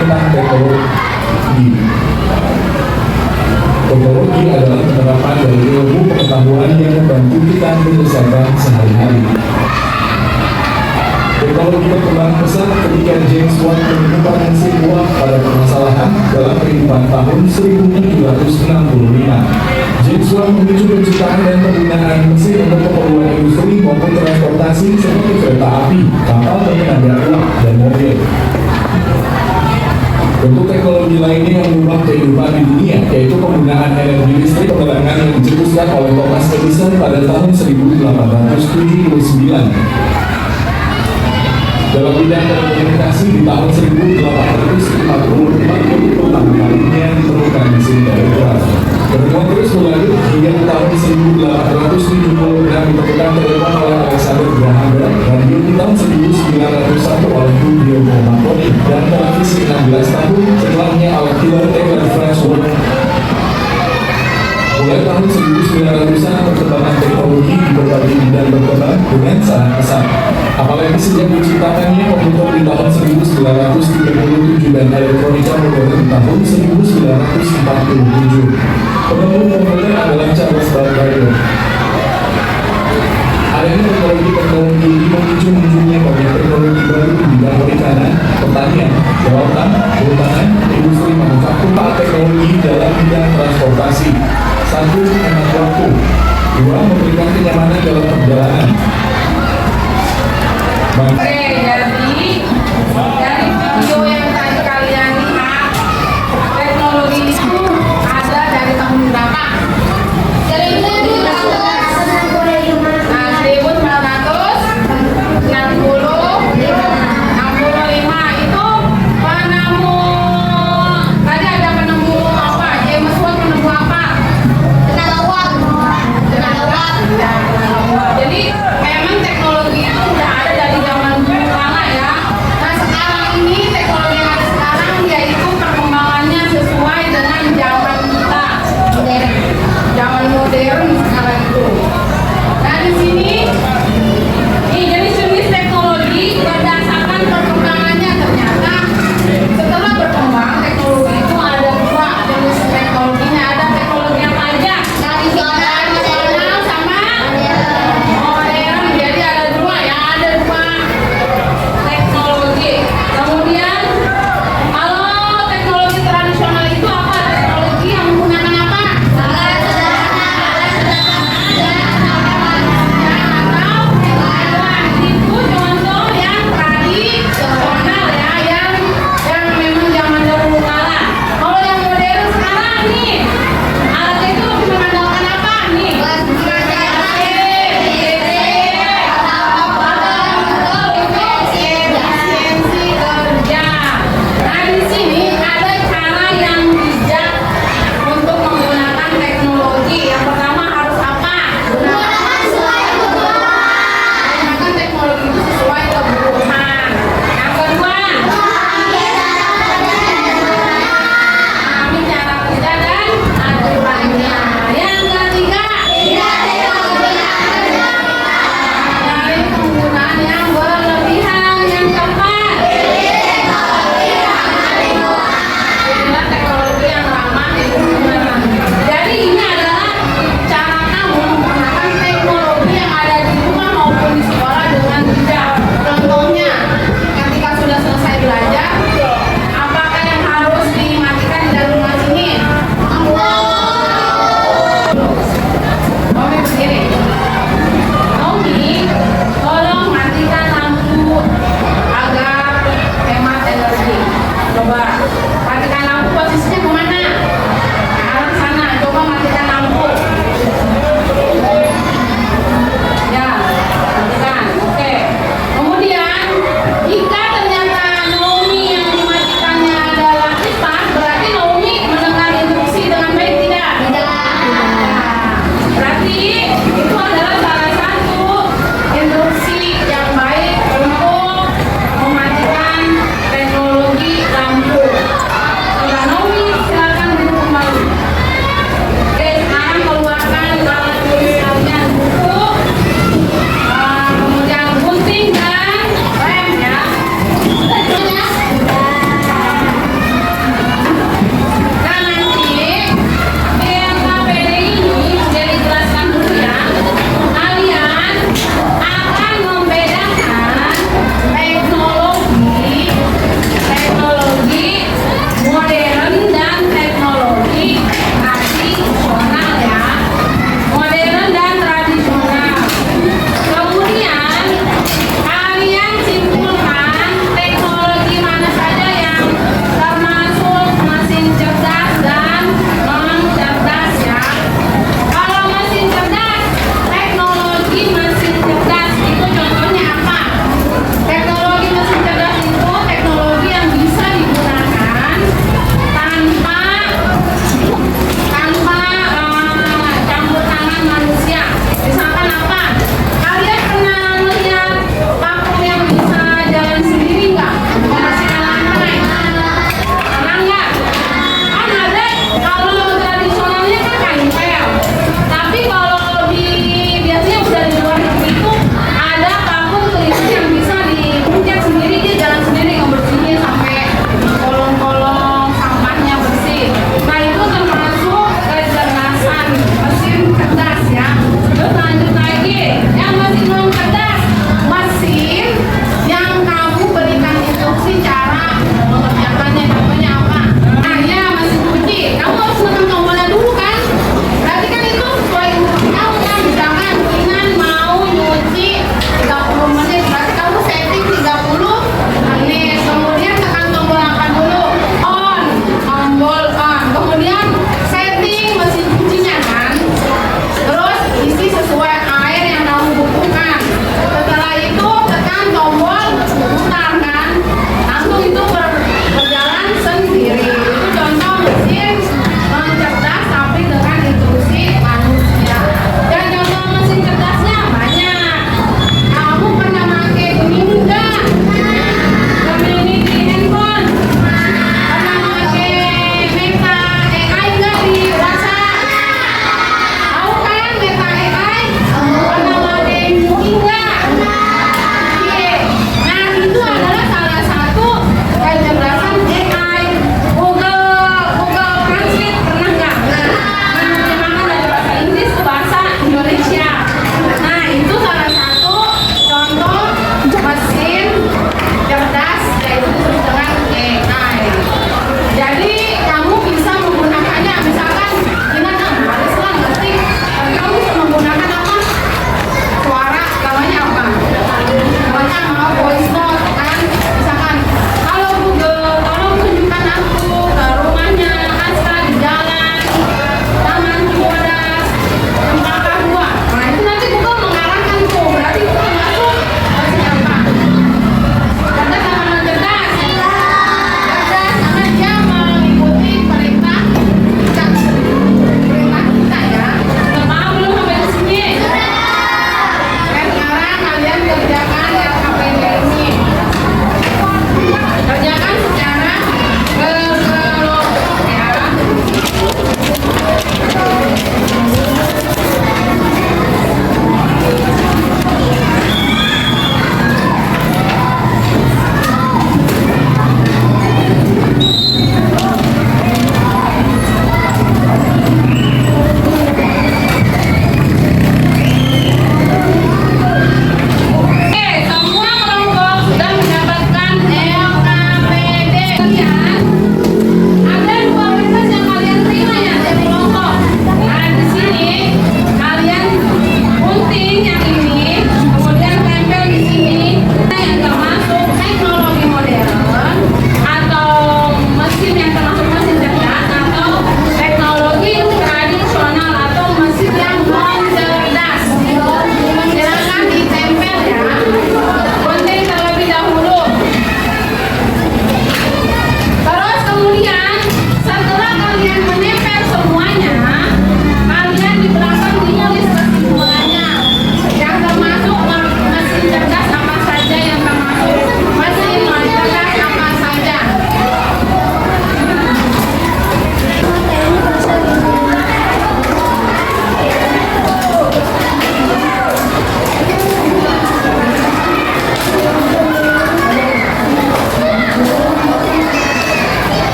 tentang teknologi. Teknologi adalah penerapan dari ilmu pengetahuan yang membantu kita menyelesaikan sehari-hari. Teknologi berkembang pesat ketika James Watt menemukan sebuah pada permasalahan dalam kehidupan tahun 1765. James Watt memicu penciptaan dan penggunaan mesin untuk keperluan industri maupun transportasi seperti kereta api, kapal bertenaga uap, dan mobil. Bentuk teknologi lainnya yang mengubah kehidupan di dunia yaitu penggunaan energi listrik penerangan yang dicetuskan oleh Thomas Edison pada tahun 1879. Dalam bidang telekomunikasi di tahun 1844 pertama kalinya ditemukan mesin telegraf. Pertemuan terus berlanjut hingga tahun 1870 dan ditemukan telepon oleh Alexander Graham Bell, radio di tahun 1901 oleh Guglielmo Marconi, dan televisi 16 tahun setelahnya oleh Taylor Taylor Farnsworth. Mulai tahun 1900-an perkembangan teknologi di berbagai bidang berkembang dengan sangat pesat. Apalagi sejak diciptakannya komputer di tahun 1937 dan elektronika modern di tahun 1947. Penemu komputer adalah Charles Babbage. Adanya teknologi ini memicu munculnya banyak teknologi baru di bidang perikanan, pertanian, kelautan, kehutanan, industri manufaktur, teknologi dalam bidang transportasi. 1. Hemat waktu. 2. Memberikan kenyamanan dalam perjalanan. Oke, jadi dari video yang tadi kalian lihat, teknologi itu ada dari tahun berapa? Dari 1965 itu penemu. Tadi ada penemu apa? James Watt penemu apa? Tenaga uap. Jadi memang teknologi itu udah ada dari zaman dulu.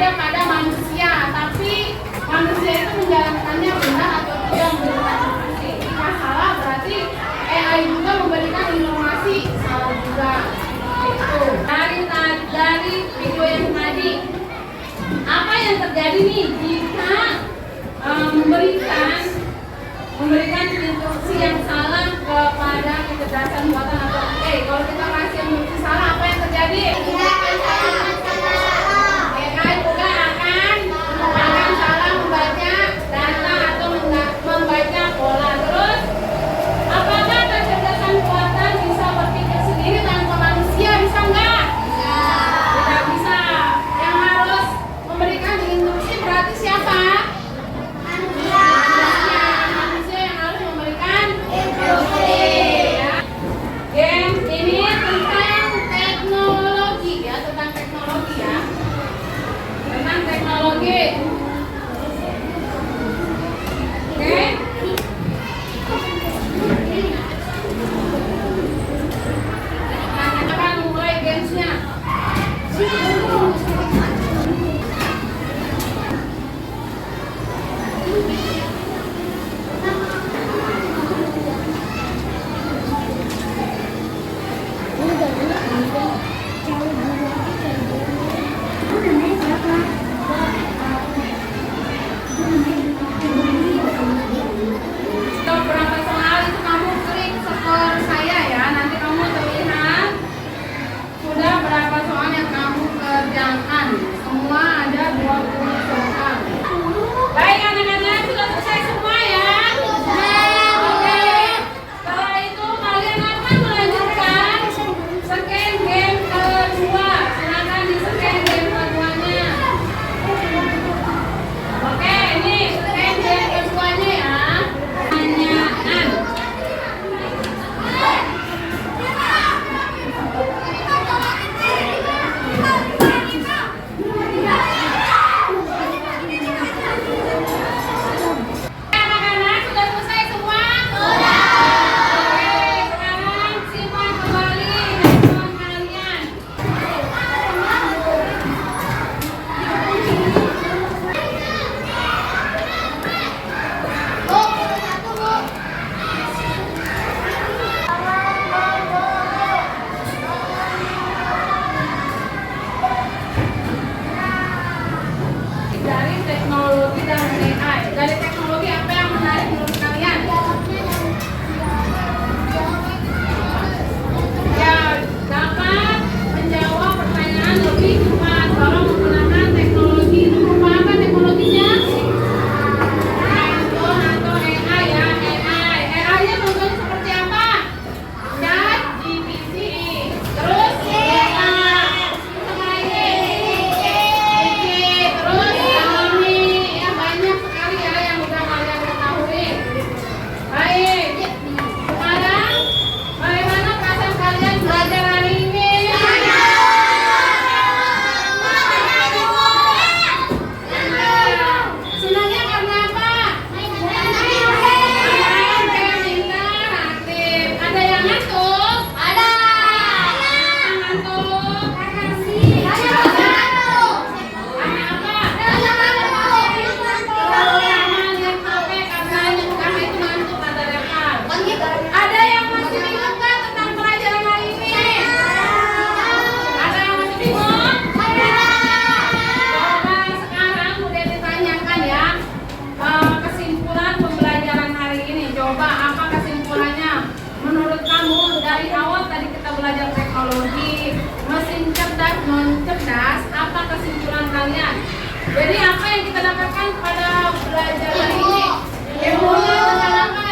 ada pada manusia, tapi manusia itu menjalankannya benar atau tidak memberikan informasi. Jika salah berarti AI juga memberikan informasi salah juga. Itu dari video yang tadi, apa yang terjadi nih jika memberikan instruksi yang salah kepada kecerdasan buatan atau AI? Kalau kita kasih instruksi salah, apa yang terjadi? AI juga akan salah membaca data atau membaca pola. Terus, apakah kecerdasan buatan bisa berpikir sendiri tanpa manusia? Bisa nggak? Tidak bisa. Yang harus memberikan instruksi berarti siapa? Manusia yang harus memberikan instruksi. Ya. Game ini tentang teknologi ya, tentang teknologi ya. Tentang teknologi. Oke. Nah, kita akan mulai gamesnya. Stop berapa soal itu kamu klik skor saya ya. Nanti kamu terlihat sudah berapa soal yang kamu kerjakan. Semua ada 20 soal. Baik anak-anak, sudah selesai semua ya? Oke. Setelah itu kalian akan melanjutkan scan game kedua. Silakan di scan game keduanya. Oke, ini scan game keduanya ya. Pertanyaan. Anak-anak sudah selesai semua? Sudah. Oke, sekarang simpan kembali handphone kalian. Dari teknologi dan AI. Dari teknologi apa yang menarik menurut kalian? Ya, dapat menjawab pertanyaan lebih cepat kalau menggunakan teknologi. Itu berupa apa teknologinya? Handphone atau AI ya, AI. AI-nya contohnya seperti apa? ChatGPT. Terus sama ini. Terus ini ya, banyak sekali ya yang udah kalian ketahui. Baik. Sekarang bagaimana perasaan kalian belajar hari ini? Senangnya karena apa? Kayak pintar, aktif. Ada yang ngantuk? Ada. Ngantuk? Karena apa? Ada yang masih bingung kan tentang pelajaran hari ini? Ada yang masih bingung? Coba sekarang udah ditanyakan ya kesimpulan pembelajaran hari ini. Coba apa kesimpulannya? Menurut kamu dari awal tadi kita belajar teknologi, mesin cerdas, non cerdas, apa kesimpulan kalian? Jadi apa yang kita dapatkan pada belajar hari ini? Ilmunya tentang apa?